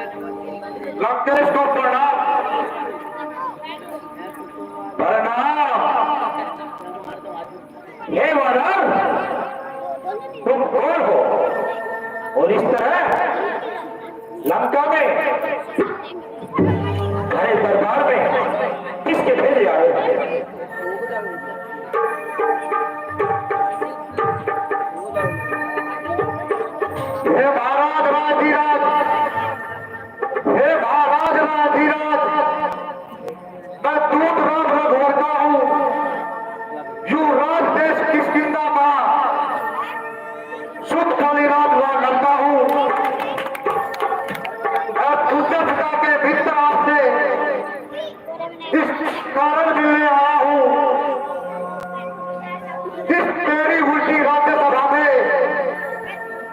लंकेश को प्रणाम। प्रणाम। हे वानर, तुम कौन हो और इस तरह लंका में घरे दरबार में किसके भेजे आए? हे महाराज राजीराज, हे महाराज राजीराज, मैं दूत राम रघुवरता हूँ, युवराज देश किष्किंधा का शुद्ध कालीराज हुआ करता हूँ। मैं दूसरे पिता के भीतर आपसे इस कारण मिलने आया हूँ, इस तेरी उल्टी राज्यसभा में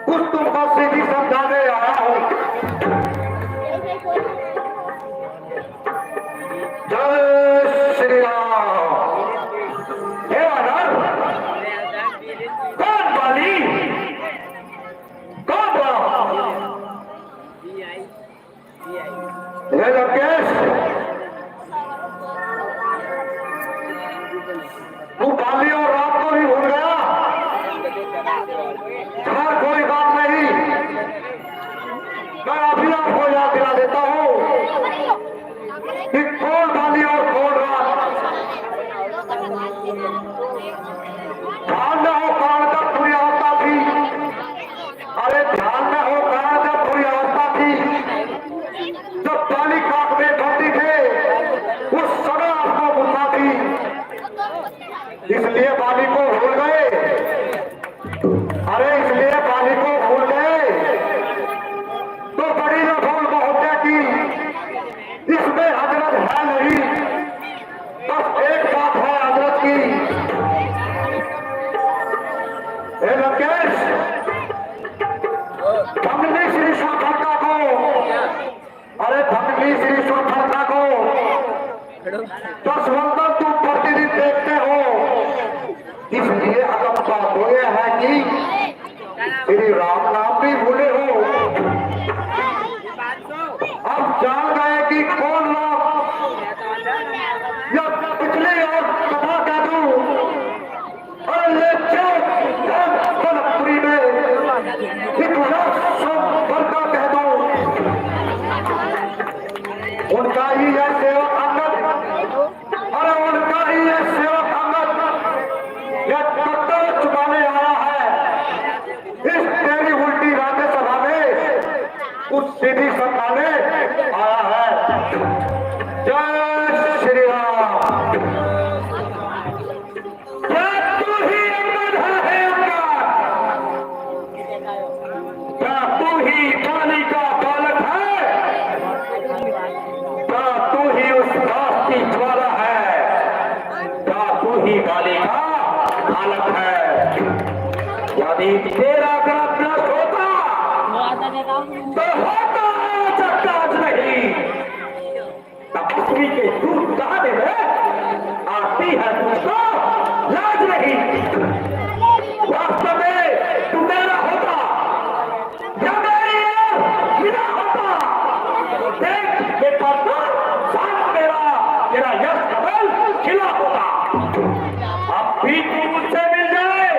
कुछ तुमको सीधी समझाने आया हूँ। जय श्री राम। हे वानर, कौन बाली, कौन राम? हे लंकेश, तू बाली और राम को ही भूल गया? कोई बात नहीं, मैं अभी आपको याद दिला देता हूँ कि कौन बाली और कौन राम। ध्यान न हो काल जब पूरी अवस्था थी, अरे ध्यान न हो काल जब पूरी अवस्था थी, जब बाली काट में धरती थे, उस समय आपको बुझा थी, इसलिए बाली को भूल गए। अरे इसलिए बाली को भूल गए तो बड़ी न भूल बहुत्या की, इसमें हजरत है नहीं, बस एक बात है हजरत की। हे लंकेश, धमनी श्री शूर्पणखा को, अरे धमनी श्री शूर्पणखा को 10 वंदन तुम प्रतिदिन देखते हो, इसलिए अगम बात हो गया है कि श्री राम नाम भी भूले हो। अब जान गए कि कौन लोग या पिछले और कथा कह दूं, और ले जनकपुरी में इतिहास वर्षा कह दूं, उनका ही यह सेवक अंगद, अरे उनका ही यह सेवक अंगद यह टट्टर चुकाने आया है इस तेरी उल्टी राज्यसभा में, कुछ सीधी समझाने आया है। जय श्री राम। क्या तू ही अंगद है अंगद? क्या तू ही बाली का बालक है? क्या तू ही उस दास की ज्वाला है? क्या तू ही बाली का बालक है? यदि तेरा ग्रह नष्ट होता तो होता जगताज नहीं, तपस्वी के दूध कहाने में आती है तुझको लाज नहीं। वास्तव में तू मेरा होता या मेरी बिना होता, देख ये पत्थर साथ मेरा तेरा यश कमल खिला होता। अब भी तू मुझसे मिल जाए,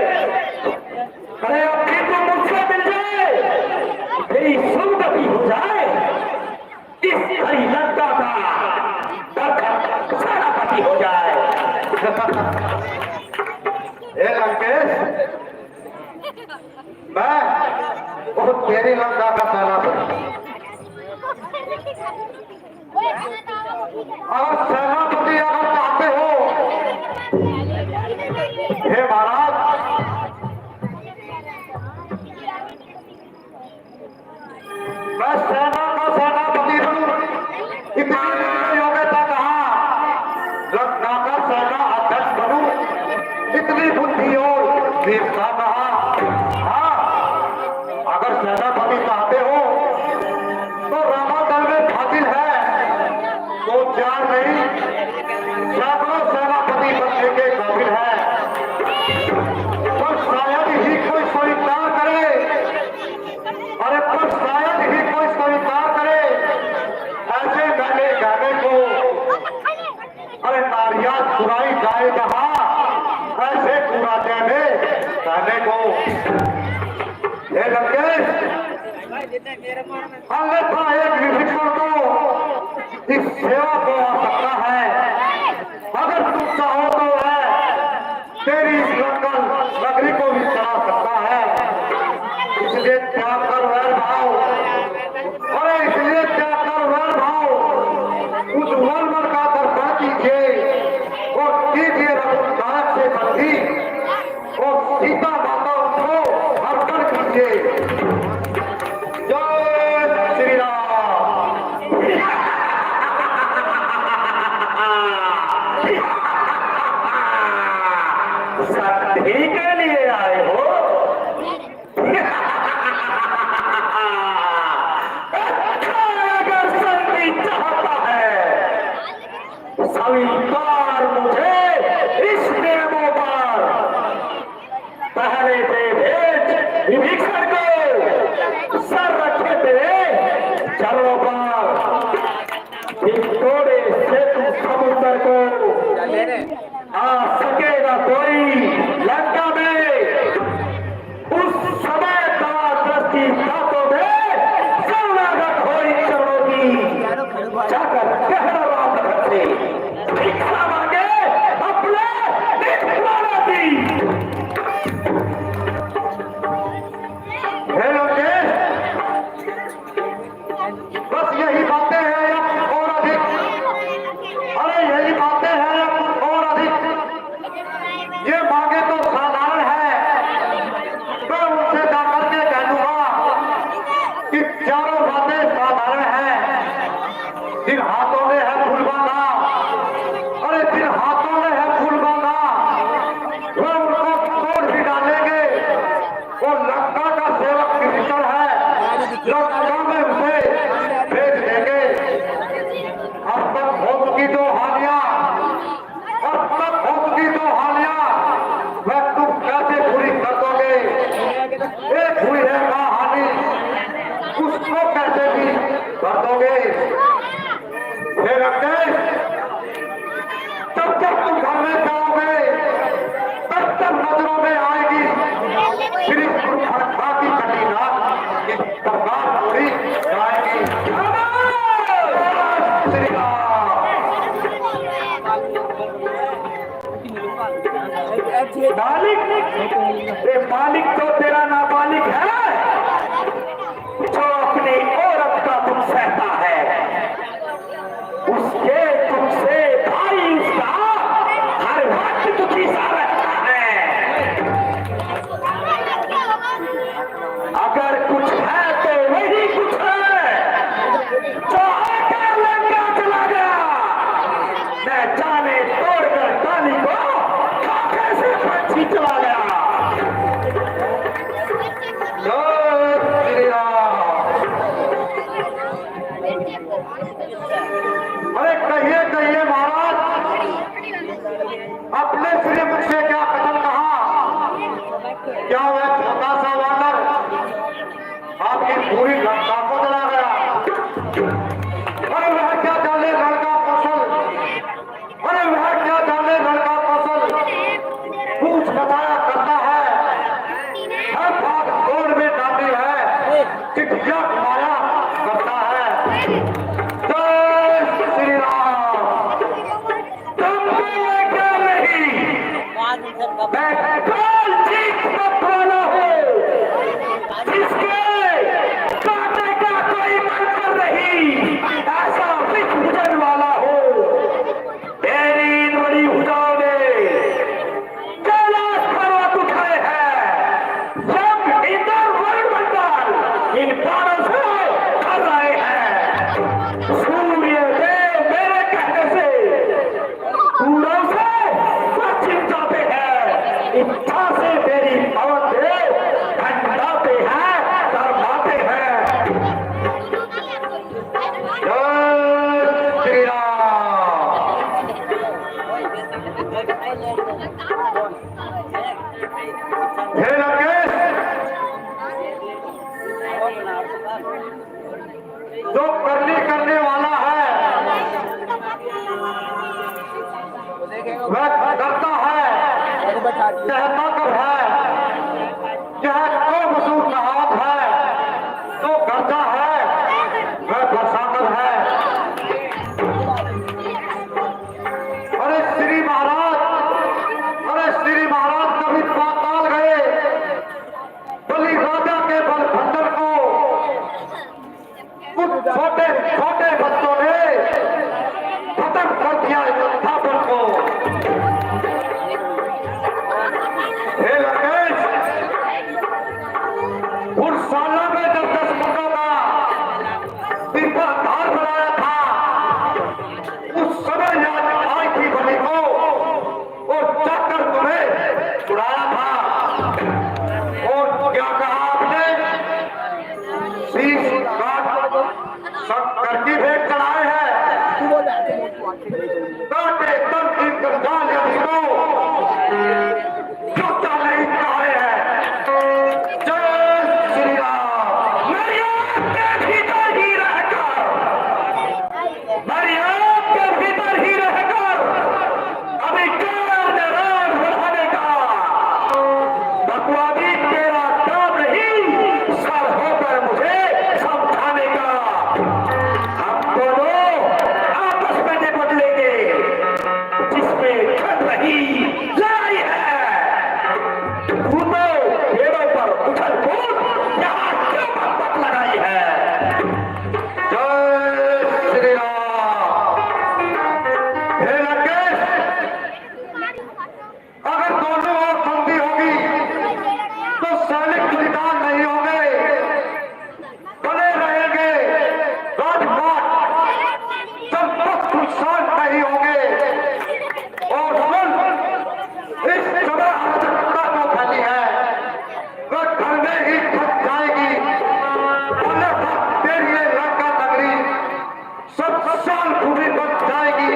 अरे अब भी तू मुझसे मिल जाए, तेरी सुंदरी हो जाए, इस हरी लंका का सेनापति हो जाए। ए लंकेश, मैं बहुत तेरी लंका का सेनापति, और सेनापति अगर चाहते हो, हे महाराज, मैं सेना का सेनापति हूँ, इतनी योग्यता कहा, लंका का सेना अध्यक्ष बनूं, इतनी बुद्धि और वीरता कहा। हाँ, अगर सेनापति चाहते हो तो रामादल में फाजिल है, तो 4 नहीं सैकड़ों सेनापति बनने के काबिल है। तो शायद ही कोई स्वीकार करे, अरे पर शायद ही कोई स्वीकार करे अन्यथा एक विभीषण तो इस सेवा को आ सकता है। अगर तुम चाहो तो है तेरी इस लंगल नगरी को भी चला सकता है। इसलिए त्याग कर वैर भाव, अरे इसलिए त्याग कर वैर भाव, उस वनमन का दर्शन कीजिए और कीजिए रघुनाथ से बंधी और सीता माता को अर्पण कीजिए। जय श्री राम। सत्य के लिए आए हो? अगर संधि चाहता है स्वीकार मुझे इस नियमों पर। पहले दे भेज विभीषण को सर रखे थे चरणों पर, थोड़े से समुद्र को आ सकेगा कोई लंका में। उस समय दृष्टि हाथों में शरणागत होई चरणों की, जाकर कहना राम से भिक्षा मांगे अपने निष्ठुराना दी। बस यही बातें हैं और अधिक, अरे यही बातें हैं और अधिक। ये मांगे तो साधारण है, मैं उनसे जाकर के कह दूंगा कि चारों बातें साधारण हैं। जिन हाथों में है फूल बांधा, अरे जिन हाथों में है फूल बांधा, वह उनको तोड़ भी डालेंगे। और लंका का सेवक विभीषण है, लंका में उसे भेज देंगे। अब तक भोग की दो हानियां, अब तक भोग की दो हानियां वह तुम कैसे पूरी कर दोगे? एक हुई है हानि, उसको कैसे भी कर दोगे? फिर तब जब तुम घर में जाओगे तब तक नजरों में आएगी श्री गुरु खड़का की कटीनाथ की सरकार पूरी आएगी। श्री राम। मालिक, ये मालिक तो तेरा नाबालिग है जो अपनी औरत का तुम सहता है। उसके तुमसे भाई उसका हर वक्त दुखी सा रहता है। अगर कुछ है तो वही कुछ है जो आकर लंका चला गया। मैं जाने तोड़कर डाली को खाके से पंछी चला गया। जय श्री राम। अरे कहिए कहिए महाराज, अपने श्री मुख से क्या कथन कहा? क्या वह छोटा सा वानर आपकी पूरी लंका को जला गया? अरे वह क्या जाने लड़का कौशल, अरे वह क्या जाने लड़का कौशल पूछ बताया करता है, हर भाग दौड़ में डाली है, चिट्ठियां माया करता है। जय श्री राम। तुम क्या नहीं, मैं काल चीख वाला हूँ जिसके काटे का कोई मन कर नहीं, ऐसा विष भुजन वाला हूँ। तेरी इन बड़ी भुजाओं ने कैलाश पर्वत उठाए हैं, सब इंद्र वरुण मंडल इन बाणों से कर रहे हैं। सूर्य देव मेरे कहने से पूरब से पश्चिम जाते हैं, इच्छा से मेरी पवन देव ठंडाते हैं, शर्माते हैं। जय श्री राम। हे लंकेश, जो करने वाला है वह करता है, कहता कब है, यह तो मसूर कहावत है, तो घर काटे तंत्री कंगाल को जूता नहीं पाए हैं। जय श्री राम। मेरी आँख के भीतर ही रहकर, मेरी आँख के भीतर ही रहकर अभी काम ने राज बढ़ाने का बकवादी तेरा काम नहीं, सर होकर मुझे समझाने का। हम दोनों आपस में निपट लेंगे, जिसमें चल रही लड़ाई है। तू तो पेड़ों पर उछल कूद यहाँ क्यों मत लगाई है। जय श्री राम। हे लंकेश, अगर दोनों ओर संधि होगी तो सैनिक बलिदान नहीं होंगे, बने रहेंगे राजपाट, संपत्ति सुनसान नहीं होंगे। और सुन, इस समय अराजकता जो फैली है वह घर में ही फंस जाएगी, अन्यथा तेरी ये लंका नगरी शमशान भूमि बन जाएगी।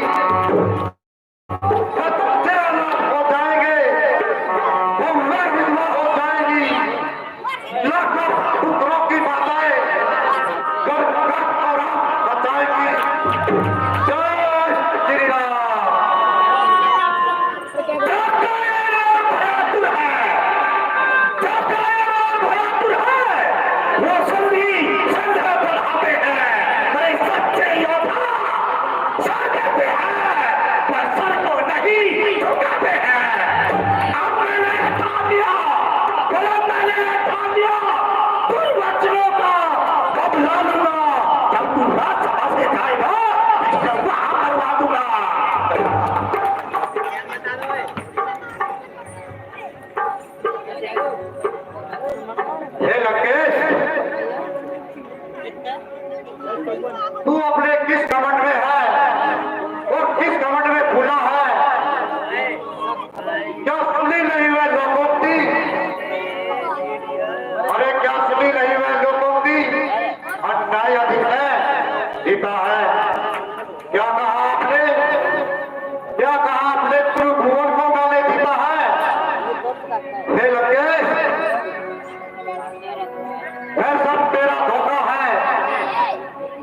बच्चे अनाथ हो जाएंगे, बहुएं विधवा हो जाएंगी, लाखों पुत्रों की माताएं गर्भ और आंख बचाएंगी। जय श्री राम। भयातुर है, भयातुर है, वो सभी संदेह बढ़ाते हैं। मैं सच्चे योद्धा सर देते हैं, पर सर को नहीं झुकाते हैं। अब मैंने ठान लिया, मैंने ठान लिया, तुम बच्चों का कब ला लूंगा। जब तू राज्यसभा से जाएगा तब वहां करवा दूंगा। हे लंकेश, तू अपने किस घमंड में है और किस घमंड में भूला है। क्या सुनी नहीं वह लोकोक्ति, अरे क्या सुनी नहीं वह लोकोक्ति, अन्याय अधिक है जीता है। क्या कहा आपने, क्या कहा आपने, त्रिभुवन को मैंने जीता है। हे लंकेश, यह सब तेरा धोखा है,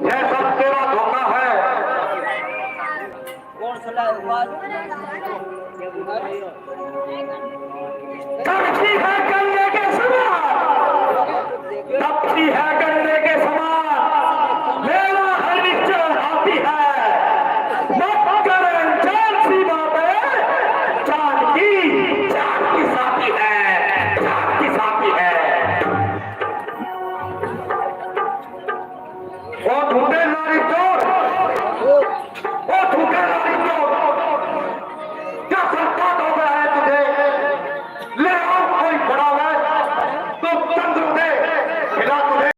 यह सब तेरा धोखा है। सब ठीक है।